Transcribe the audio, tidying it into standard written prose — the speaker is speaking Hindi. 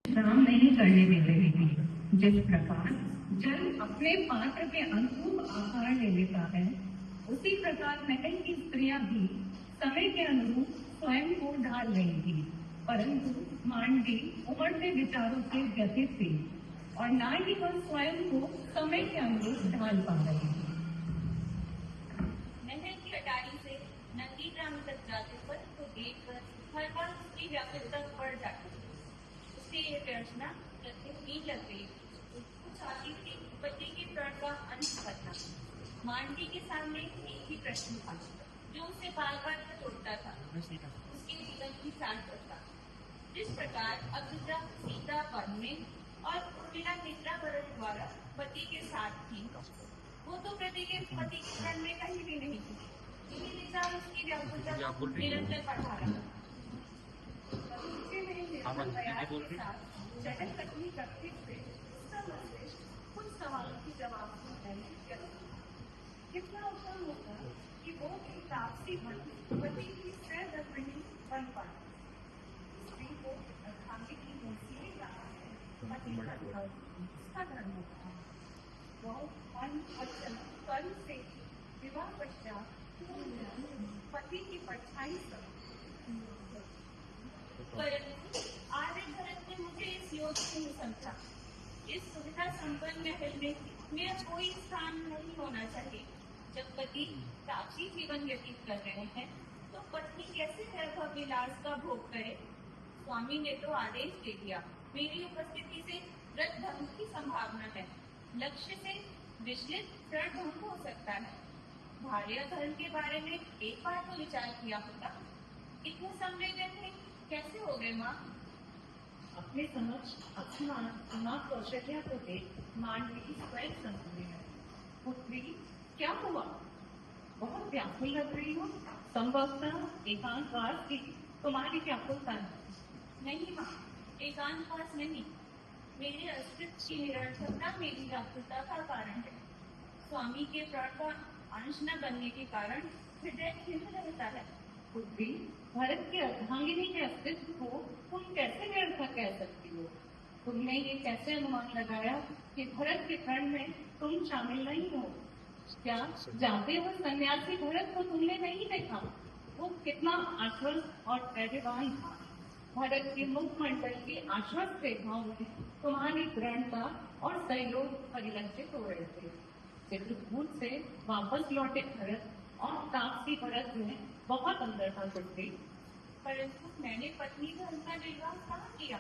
विश्राम नहीं करने दे रही थी। जिस प्रकार जल अपने पात्र के अनुरूप आकार ले लेता है, उसी प्रकार महल की स्त्रियां भी समय के अनुरूप स्वयं को ढाल रही थी। परंतु मांडवी उमड़ते विचारों से व्यथित थी और ना ही वह स्वयं को समय के अनुरूप ढाल पा रही थी। महल की अटारी से नंदी ग्राम तक जाते पर तो देखकर हर बार उसकी व्याकुलता बढ़ जाती थी। उसे ये व्यर्थना नहीं लग गई। उसको चाहती थी पति के प्रण का अंत करना। मांडवी के सामने एक ही प्रश्न था जो उसे बार बार तोड़ता था, उसके जीवन की सार्थकता। जिस प्रकार अभिद्रा सीता वन में और उर्मिला नेत्रावरण द्वारा पति के साथ थी, वो तो पति के प्रण में कहीं भी नहीं थी। यही विचार उसकी व्याकुलता को निरंतर बढ़ा रहा। जगन पत्नी करते हुए कुछ सवालों की जवाब कितना उत्तम होता कि वो एक तापसी पति की सहधर्मिणी बन पाए। स्त्री को अर्धांगिनी की मूर्ति रहा है, पति उसका धर्म होता है। वह मन वचन कर्म से विवाह पश्चात पति की परछाई सब। आर्य भरत ने मुझे इस योग से नहीं समझा। इस सुविधा संपन्न महल में मेरा कोई स्थान नहीं होना चाहिए। जब पति तापसी जीवन व्यतीत कर रहे हैं, तो पत्नी कैसे वैभव विलास का भोग करे? स्वामी ने तो आदेश दे दिया, मेरी उपस्थिति से व्रत भंग की संभावना है। लक्ष्य से विचलित व्रत भंग हो सकता है। भार्या धर्म के बारे में एक बार तो विचार किया होगा। इतने संवेदन थे, कैसे हो गए माँ? अपने समझ अपना कौशल्या को देख मांडवी स्वयं संभली है। पुत्री, क्या हुआ? बहुत व्याकुल लग रही हो। संभवतः एकांतवास की तुम्हारी व्याकुलता है। नहीं माँ, एकांतवास नहीं। मेरे अस्तित्व की निरर्थकता मेरी व्याकुलता का कारण है। स्वामी के प्राण का अंश न बनने के कारण हृदय खिन्न रहता है। पुत्री, भरत की अर्धांगिनी के अस्तित्व को तुम कैसे व्यर्थक कह सकती हो? तुमने ये कैसे अनुमान लगाया कि भरत के प्रण में तुम शामिल नहीं हो? क्या जाते हुए सन्यासी भरत को तुमने नहीं देखा? वो कितना आश्वस्त और धैर्यवान था। भरत के मुखमंडल के आश्वस्त रेखाओं में तुम्हारी दृढ़ता और सहयोग परिलक्षित हो रहे थे। चित्रकूट से वापस लौटे भरत और तापसी भरत में बहुत अंतर था। परंतु मैंने पत्नी धर्म का निर्वाह कहाँ किया?